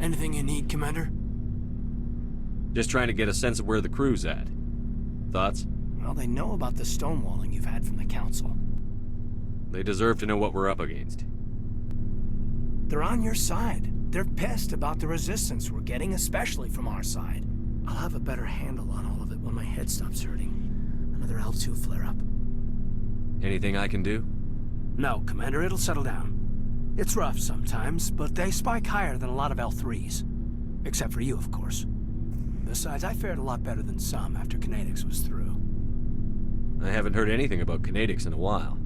Anything you need, Commander? Just trying to get a sense of where the crew's at. Thoughts? Well, they know about the stonewalling you've had from the Council. They deserve to know what we're up against. They're on your side. They're pissed about the resistance we're getting, especially from our side. I'll have a better handle on all of it when my head stops hurting. Another L2 flare-up. Anything I can do? No, Commander, it'll settle down. It's rough sometimes, but they spike higher than a lot of L3s. Except for you, of course. Besides, I fared a lot better than some after kinetics was through. I haven't heard anything about kinetics in a while.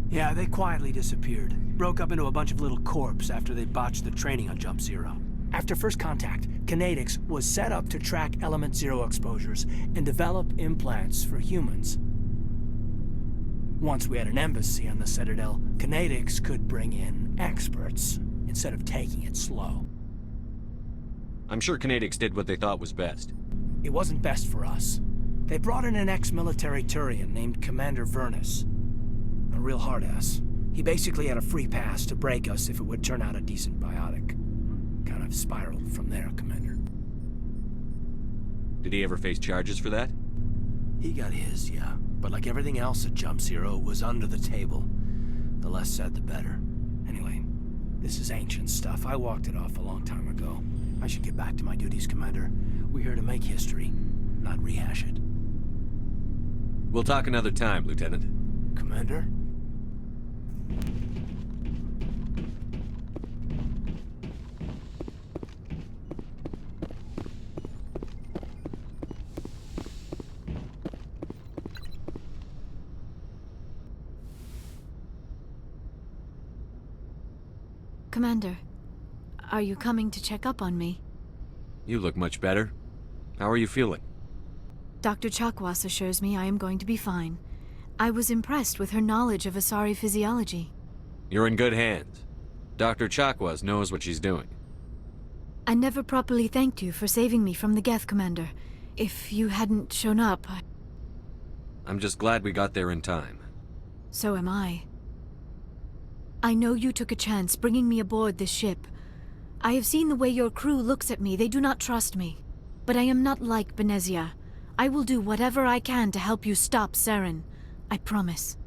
Yeah, they quietly disappeared. Broke up into a bunch of little corps after they botched the training on Jump Zero. After first contact, kinetics was set up to track Element Zero exposures and develop implants for humans. Once we had an embassy on the Citadel, kinetics could bring in experts instead of taking it slow. I'm sure kinetics did what they thought was best. It wasn't best for us. They brought in an ex-military Turian named Commander Vernus. A real hard-ass. He basically had a free pass to break us if it would turn out a decent biotic. Kind of spiraled from there, Commander. Did he ever face charges for that? He got his, yeah. But like everything else at Jump Zero, it was under the table. The less said, the better. Anyway, this is ancient stuff. I walked it off a long time ago. I should get back to my duties, Commander. We're here to make history, not rehash it. We'll talk another time, Lieutenant. Commander? Commander, are you coming to check up on me? You look much better. How are you feeling? Dr. Chakwas assures me I am going to be fine. I was impressed with her knowledge of Asari physiology. You're in good hands. Dr. Chakwas knows what she's doing. I never properly thanked you for saving me from the Geth, Commander. If you hadn't shown up, I'm just glad we got there in time. So am I. I know you took a chance bringing me aboard this ship. I have seen the way your crew looks at me. They do not trust me. But I am not like Benezia. I will do whatever I can to help you stop Saren. I promise.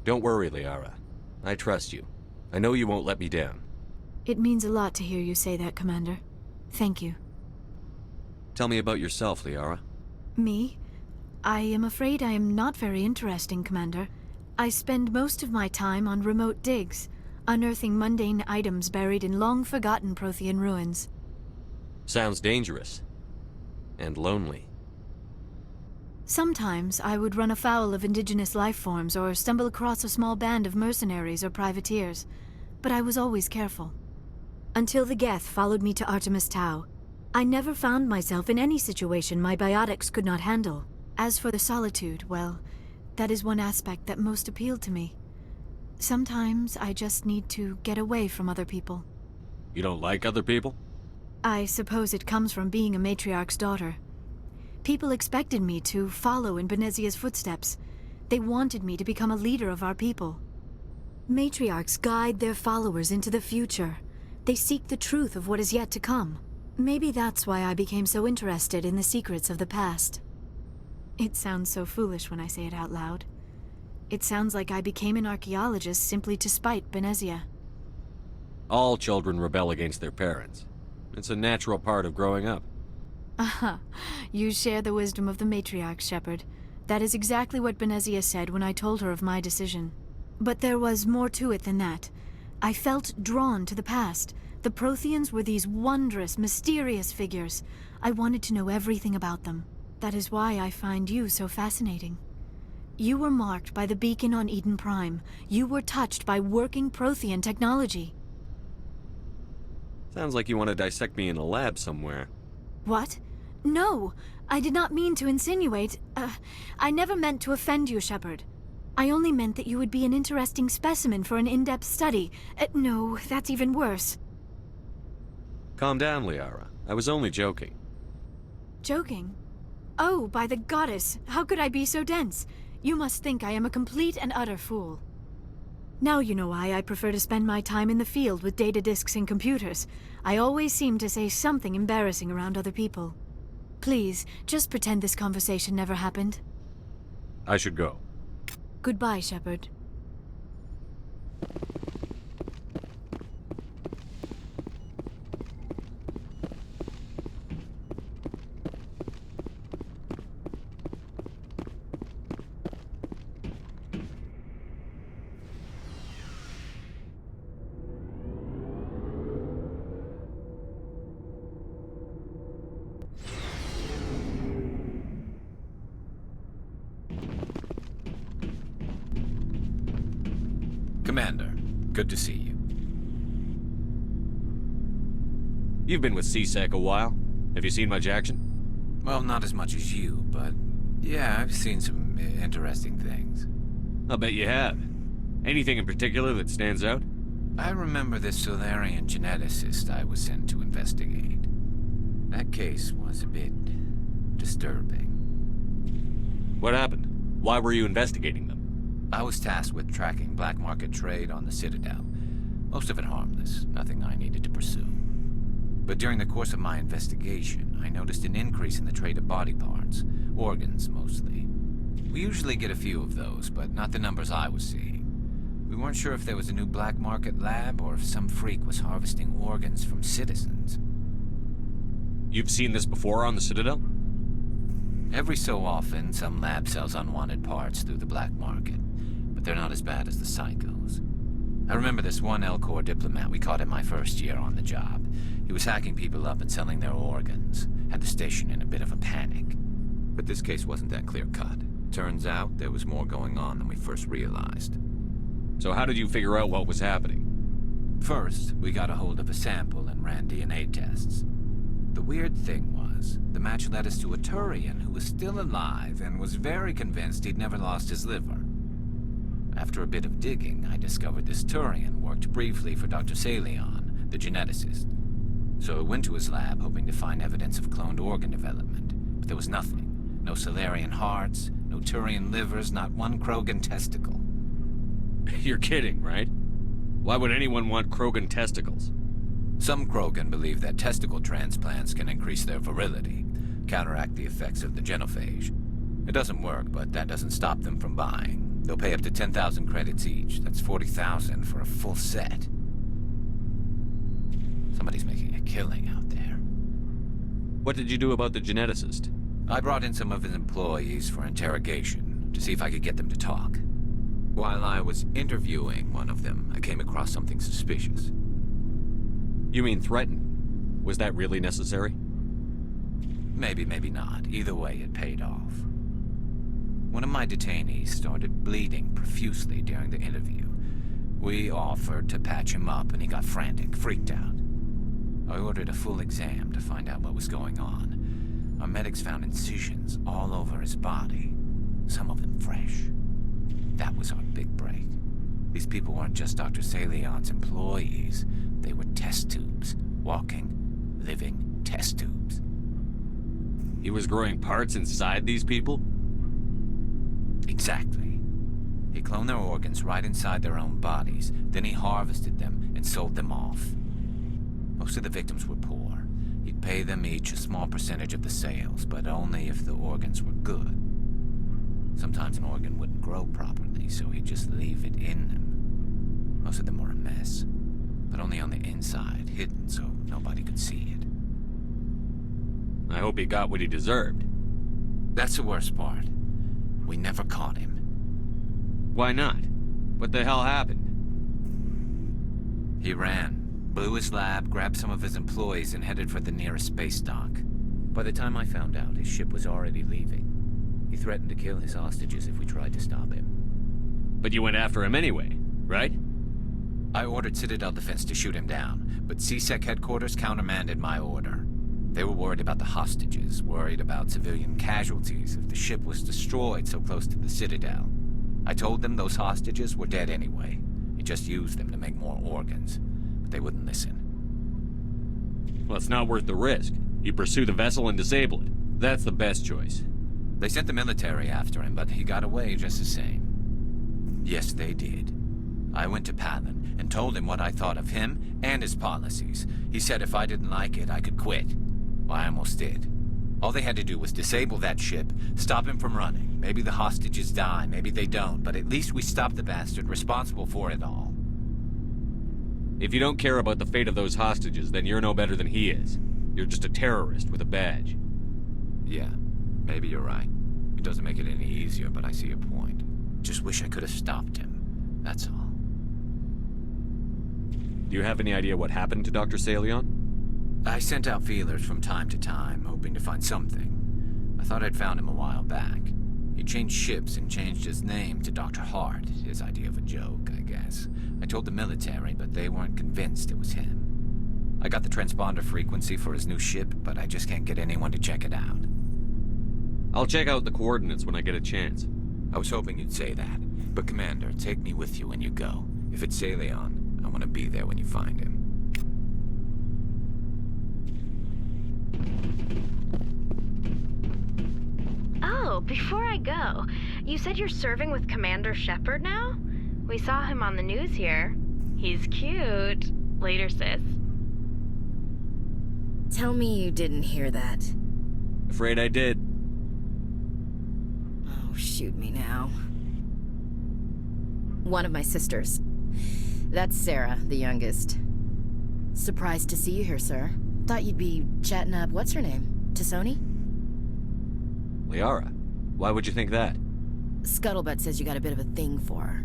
Don't worry, Liara. I trust you. I know you won't let me down. It means a lot to hear you say that, Commander. Thank you. Tell me about yourself, Liara. Me? I am afraid I am not very interesting, Commander. I spend most of my time on remote digs, unearthing mundane items buried in long-forgotten Prothean ruins. Sounds dangerous. And lonely. Sometimes I would run afoul of indigenous life forms or stumble across a small band of mercenaries or privateers, but I was always careful. Until the Geth followed me to Artemis Tau, I never found myself in any situation my biotics could not handle. As for the solitude, well, that is one aspect that most appealed to me. Sometimes I just need to get away from other people. You don't like other people? I suppose it comes from being a matriarch's daughter. People expected me to follow in Benezia's footsteps. They wanted me to become a leader of our people. Matriarchs guide their followers into the future. They seek the truth of what is yet to come. Maybe that's why I became so interested in the secrets of the past. It sounds so foolish when I say it out loud. It sounds like I became an archaeologist simply to spite Benezia. All children rebel against their parents. It's a natural part of growing up. Aha, you share the wisdom of the matriarch, Shepard. That is exactly what Benezia said when I told her of my decision. But there was more to it than that. I felt drawn to the past. The Protheans were these wondrous, mysterious figures. I wanted to know everything about them. That is why I find you so fascinating. You were marked by the beacon on Eden Prime. You were touched by working Prothean technology. Sounds like you want to dissect me in a lab somewhere. What? No, I did not mean to insinuate. I never meant to offend you, Shepard. I only meant that you would be an interesting specimen for an in-depth study. No, that's even worse. Calm down, Liara. I was only joking. Joking? Oh, by the goddess, how could I be so dense? You must think I am a complete and utter fool. Now you know why I prefer to spend my time in the field with data disks and computers. I always seem to say something embarrassing around other people. Please, just pretend this conversation never happened. I should go. Goodbye, Shepard. Commander, good to see you. You've been with CSEC a while. Have you seen much action? Well, not as much as you, but yeah, I've seen some interesting things. I'll bet you have. Anything in particular that stands out? I remember this Solarian geneticist I was sent to investigate. That case was a bit disturbing. What happened? Why were you investigating them? I was tasked with tracking black market trade on the Citadel. Most of it harmless, nothing I needed to pursue. But during the course of my investigation, I noticed an increase in the trade of body parts, organs mostly. We usually get a few of those, but not the numbers I was seeing. We weren't sure if there was a new black market lab or if some freak was harvesting organs from citizens. You've seen this before on the Citadel? Every so often, some lab sells unwanted parts through the black market, but they're not as bad as the psychos. I remember this one L-Corps diplomat we caught in my first year on the job. He was hacking people up and selling their organs, had the station in a bit of a panic. But this case wasn't that clear-cut. Turns out there was more going on than we first realized. So how did you figure out what was happening? First, we got a hold of a sample and ran DNA tests. The weird thing was, the match led us to a Turian who was still alive and was very convinced he'd never lost his liver. After a bit of digging, I discovered this Turian worked briefly for Dr. Salion, the geneticist. So I went to his lab hoping to find evidence of cloned organ development, but there was nothing. No Solarian hearts, no Turian livers, not one Krogan testicle. You're kidding, right? Why would anyone want Krogan testicles? Some Krogan believe that testicle transplants can increase their virility, counteract the effects of the genophage. It doesn't work, but that doesn't stop them from buying. They'll pay up to 10,000 credits each. That's 40,000 for a full set. Somebody's making a killing out there. What did you do about the geneticist? I brought in some of his employees for interrogation, to see if I could get them to talk. While I was interviewing one of them, I came across something suspicious. You mean threaten? Was that really necessary? Maybe, maybe not. Either way, it paid off. One of my detainees started bleeding profusely during the interview. We offered to patch him up, and he got frantic, freaked out. I ordered a full exam to find out what was going on. Our medics found incisions all over his body, some of them fresh. That was our big break. These people weren't just Dr. Salion's employees. They were test tubes. Walking, living test tubes. He was growing parts inside these people? Exactly. He cloned their organs right inside their own bodies. Then he harvested them and sold them off. Most of the victims were poor. He'd pay them each a small percentage of the sales, but only if the organs were good. Sometimes an organ wouldn't grow properly, so he'd just leave it in them. Most of them were a mess, but only on the inside, hidden so nobody could see it. I hope he got what he deserved. That's the worst part. We never caught him. Why not? What the hell happened? He ran, blew his lab, grabbed some of his employees, and headed for the nearest space dock. By the time I found out, his ship was already leaving. He threatened to kill his hostages if we tried to stop him. But you went after him anyway, right? I ordered Citadel Defense to shoot him down, but CSEC headquarters countermanded my order. They were worried about the hostages, worried about civilian casualties if the ship was destroyed so close to the Citadel. I told them those hostages were dead anyway. He just used them to make more organs, but they wouldn't listen. Well, it's not worth the risk. You pursue the vessel and disable it. That's the best choice. They sent the military after him, but he got away just the same. Yes, they did. I went to Palin and told him what I thought of him and his policies. He said if I didn't like it, I could quit. Well, I almost did. All they had to do was disable that ship, stop him from running. Maybe the hostages die, maybe they don't, but at least we stopped the bastard responsible for it all. If you don't care about the fate of those hostages, then you're no better than he is. You're just a terrorist with a badge. Yeah, maybe you're right. It doesn't make it any easier, but I see your point. Just wish I could have stopped him. That's all. Do you have any idea what happened to Dr. Salion? I sent out feelers from time to time, hoping to find something. I thought I'd found him a while back. He changed ships and changed his name to Dr. Hart, his idea of a joke, I guess. I told the military, but they weren't convinced it was him. I got the transponder frequency for his new ship, but I just can't get anyone to check it out. I'll check out the coordinates when I get a chance. I was hoping you'd say that. But Commander, take me with you when you go. If it's Salion, I want to be there when you find him. Oh, before I go, you said you're serving with Commander Shepard now? We saw him on the news here. He's cute. Later, sis. Tell me you didn't hear that. Afraid I did. Oh, shoot me now. One of my sisters. That's Sarah, the youngest. Surprised to see you here, sir. Thought you'd be chatting up, what's her name? Tassoni? Liara, why would you think that? Scuttlebutt says you got a bit of a thing for her.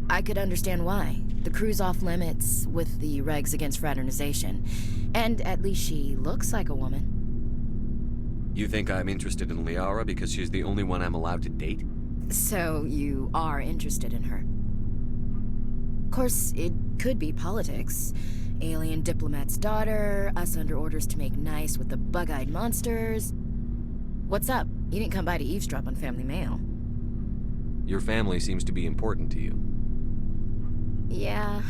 I could understand why. The crew's off limits with the regs against fraternization. And at least she looks like a woman. You think I'm interested in Liara because she's the only one I'm allowed to date? So you are interested in her. Of course, it could be politics. Alien diplomat's daughter, us under orders to make nice with the bug-eyed monsters. What's up? You didn't come by to eavesdrop on Family Mail. Your family seems to be important to you. Yeah,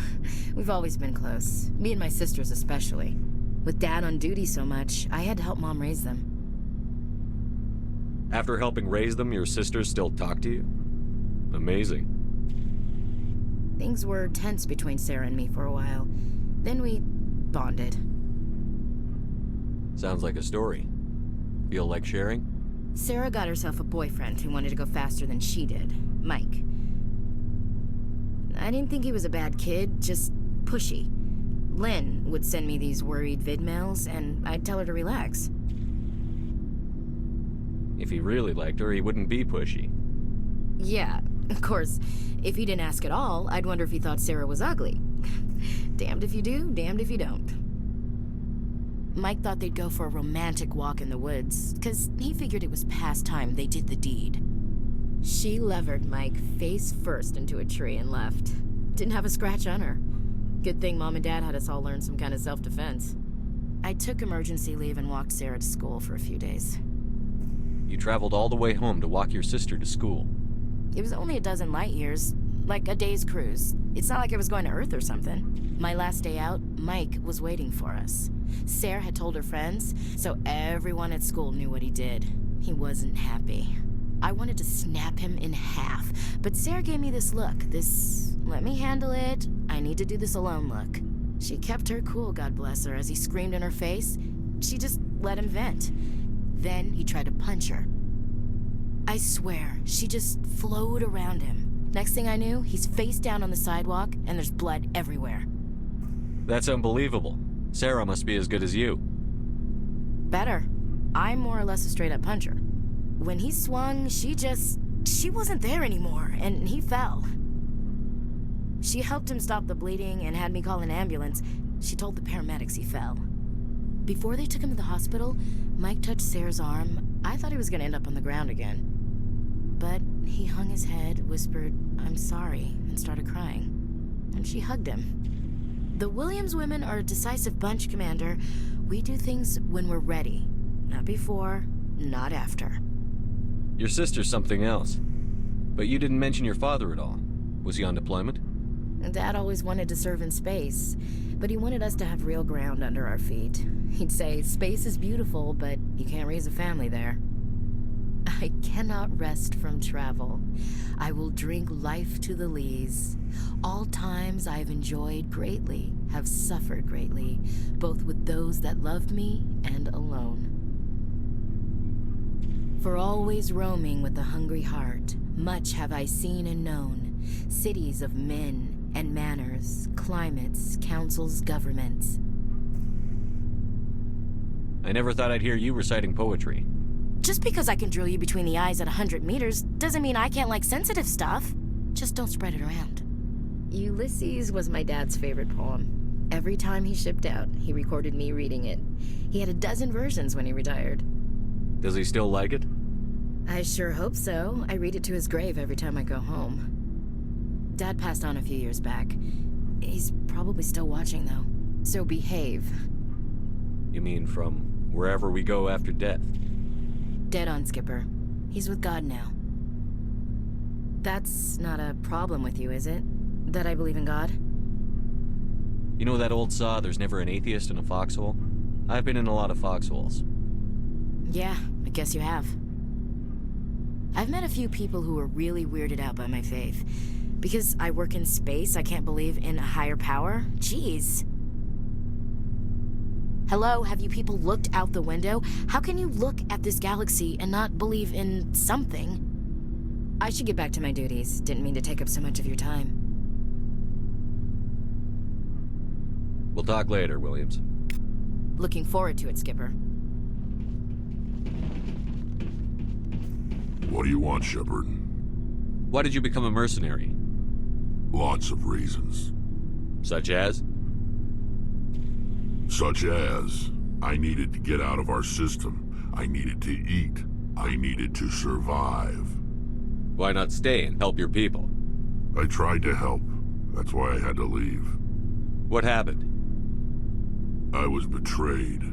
we've always been close. Me and my sisters especially. With Dad on duty so much, I had to help Mom raise them. After helping raise them, your sisters still talk to you? Amazing. Things were tense between Sarah and me for a while. Then we bonded. Sounds like a story. Feel like sharing? Sarah got herself a boyfriend who wanted to go faster than she did, Mike. I didn't think he was a bad kid, just pushy. Lynn would send me these worried vidmails, and I'd tell her to relax. If he really liked her, he wouldn't be pushy. Yeah, of course, if he didn't ask at all, I'd wonder if he thought Sarah was ugly. Damned if you do, damned if you don't. Mike thought they'd go for a romantic walk in the woods, 'cause he figured it was past time they did the deed. She levered Mike face first into a tree and left. Didn't have a scratch on her. Good thing Mom and Dad had us all learn some kind of self-defense. I took emergency leave and walked Sarah to school for a few days. You traveled all the way home to walk your sister to school. It was only a dozen light years, like a day's cruise. It's not like I was going to Earth or something. My last day out, Mike was waiting for us. Sarah had told her friends, so everyone at school knew what he did. He wasn't happy. I wanted to snap him in half, but Sarah gave me this look, this let me handle it, I need to do this alone look. She kept her cool, God bless her, as he screamed in her face. She just let him vent. Then he tried to punch her. I swear, she just flowed around him. Next thing I knew, he's face down on the sidewalk, and there's blood everywhere. That's unbelievable. Sarah must be as good as you. Better. I'm more or less a straight-up puncher. When he swung, she wasn't there anymore, and he fell. She helped him stop the bleeding and had me call an ambulance. She told the paramedics he fell. Before they took him to the hospital, Mike touched Sarah's arm. I thought he was gonna end up on the ground again. but he hung his head, whispered, "I'm sorry," and started crying. And she hugged him. The Williams women are a decisive bunch, Commander. We do things when we're ready. Not before, not after. Your sister's something else. But you didn't mention your father at all. Was he on deployment? Dad always wanted to serve in space, but he wanted us to have real ground under our feet. He'd say, space is beautiful, but you can't raise a family there. I cannot rest from travel. I will drink life to the lees. All times I have enjoyed greatly, have suffered greatly, both with those that loved me and alone. For always roaming with a hungry heart, much have I seen and known, cities of men and manners, climates, councils, governments. I never thought I'd hear you reciting poetry. Just because I can drill you between the eyes at 100 meters doesn't mean I can't like sensitive stuff. Just don't spread it around. Ulysses was my dad's favorite poem. Every time he shipped out, he recorded me reading it. He had a dozen versions when he retired. Does he still like it? I sure hope so. I read it to his grave every time I go home. Dad passed on a few years back. He's probably still watching, though. So behave. You mean from wherever we go after death? Dead on, Skipper. He's with God now. That's not a problem with you, is it? That I believe in God? You know that old saw, there's never an atheist in a foxhole? I've been in a lot of foxholes. Yeah, I guess you have. I've met a few people who are really weirded out by my faith. Because I work in space, I can't believe in a higher power? Jeez. Hello, have you people looked out the window? How can you look at this galaxy and not believe in something? I should get back to my duties. Didn't mean to take up so much of your time. We'll talk later, Williams. Looking forward to it, Skipper. What do you want, Shepard? Why did you become a mercenary? Lots of reasons. Such as? Such as, I needed to get out of our system. I needed to eat. I needed to survive. Why not stay and help your people? I tried to help. That's why I had to leave. What happened? I was betrayed.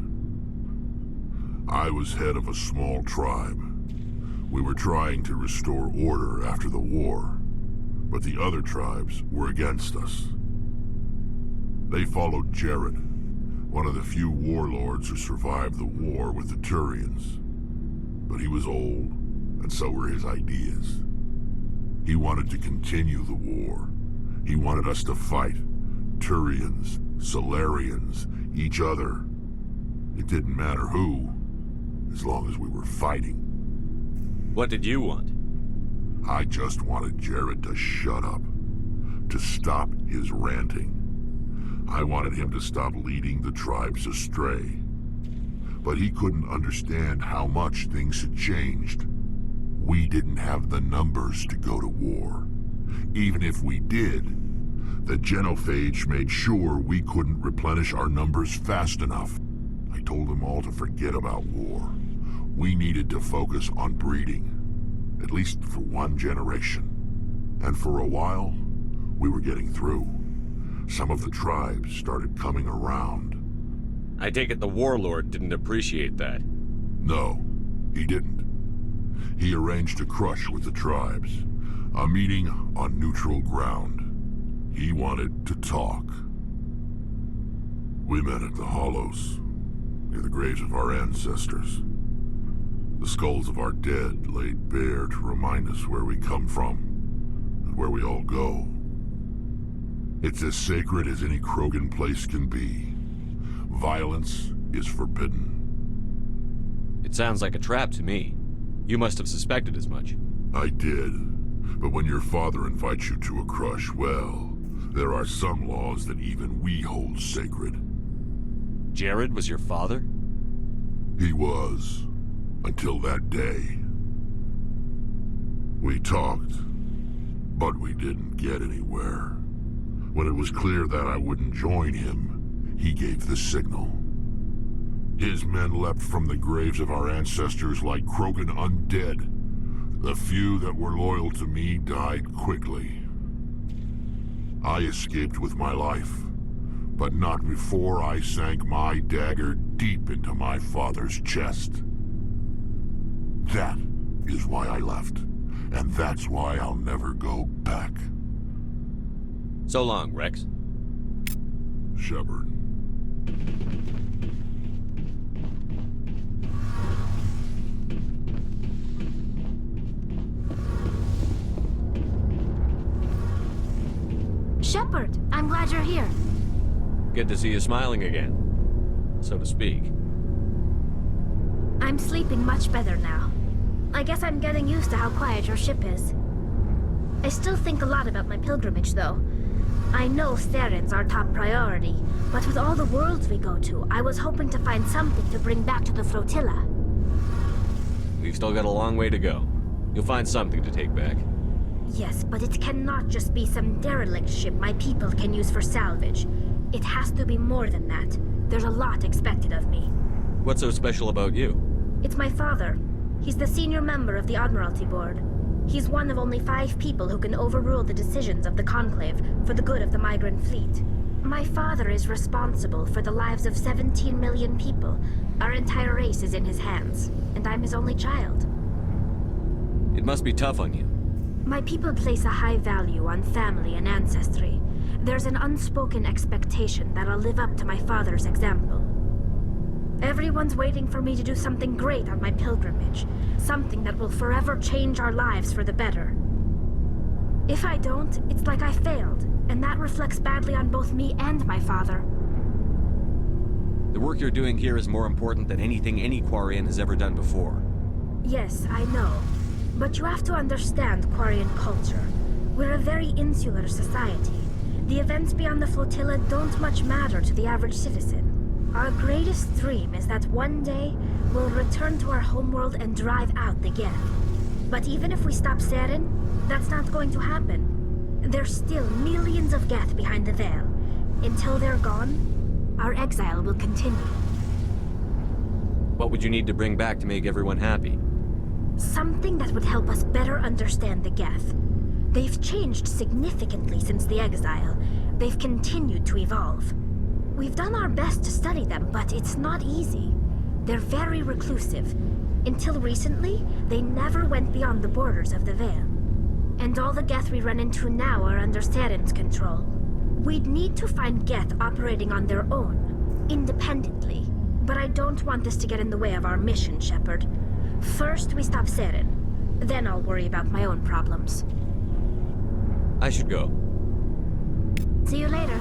I was head of a small tribe. We were trying to restore order after the war, but the other tribes were against us. They followed Jared, one of the few warlords who survived the war with the Turians. But he was old, and so were his ideas. He wanted to continue the war. He wanted us to fight. Turians, Solarians, each other. It didn't matter who, as long as we were fighting. What did you want? I just wanted Jared to shut up, to stop his ranting. I wanted him to stop leading the tribes astray. But he couldn't understand how much things had changed. We didn't have the numbers to go to war. Even if we did, the genophage made sure we couldn't replenish our numbers fast enough. I told them all to forget about war. We needed to focus on breeding, at least for one generation. And for a while, we were getting through. Some of the tribes started coming around. I take it the warlord didn't appreciate that. No, he didn't. He arranged a crush with the tribes, a meeting on neutral ground. He wanted to talk. We met at the Hollows, near the graves of our ancestors. The skulls of our dead laid bare to remind us where we come from, and where we all go. It's as sacred as any Krogan place can be. Violence is forbidden. It sounds like a trap to me. You must have suspected as much. I did. But when your father invites you to a crush, well, there are some laws that even we hold sacred. Jared was your father? He was. Until that day. We talked, but we didn't get anywhere. When it was clear that I wouldn't join him, he gave the signal. His men leapt from the graves of our ancestors like Krogan undead. The The few that were loyal to me died quickly. I escaped with my life, but not before I sank my dagger deep into my father's chest. That is why I left, and that's why I'll never go back. So long, Rex. Shepard. Shepard, I'm glad you're here. Good to see you smiling again, so to speak. I'm sleeping much better now. I guess I'm getting used to how quiet your ship is. I still think a lot about my pilgrimage, though. I know Theron's our top priority, but with all the worlds we go to, I was hoping to find something to bring back to the flotilla. We've still got a long way to go. You'll find something to take back. Yes, but it cannot just be some derelict ship my people can use for salvage. It has to be more than that. There's a lot expected of me. What's so special about you? It's my father. He's the senior member of the Admiralty Board. He's one of only 5 people who can overrule the decisions of the Conclave for the good of the migrant fleet. My father is responsible for the lives of 17 million people. Our entire race is in his hands, and I'm his only child. It must be tough on you. My people place a high value on family and ancestry. There's an unspoken expectation that I'll live up to my father's example. Everyone's waiting for me to do something great on my pilgrimage, something that will forever change our lives for the better. If I don't, it's like I failed, and that reflects badly on both me and my father. The work you're doing here is more important than anything any Quarian has ever done before. Yes, I know. But you have to understand Quarian culture. We're a very insular society. The events beyond the flotilla don't much matter to the average citizen. Our greatest dream is that one day we'll return to our homeworld and drive out the Geth. But even if we stop Saren, that's not going to happen. There's still millions of Geth behind the veil. Until they're gone, our exile will continue. What would you need to bring back to make everyone happy? Something that would help us better understand the Geth. They've changed significantly since the exile. They've continued to evolve. We've done our best to study them, but it's not easy. They're very reclusive. Until recently, they never went beyond the borders of the Veil. And all the Geth we run into now are under Saren's control. We'd need to find Geth operating on their own, independently. But I don't want this to get in the way of our mission, Shepard. First, we stop Saren. Then I'll worry about my own problems. I should go. See you later.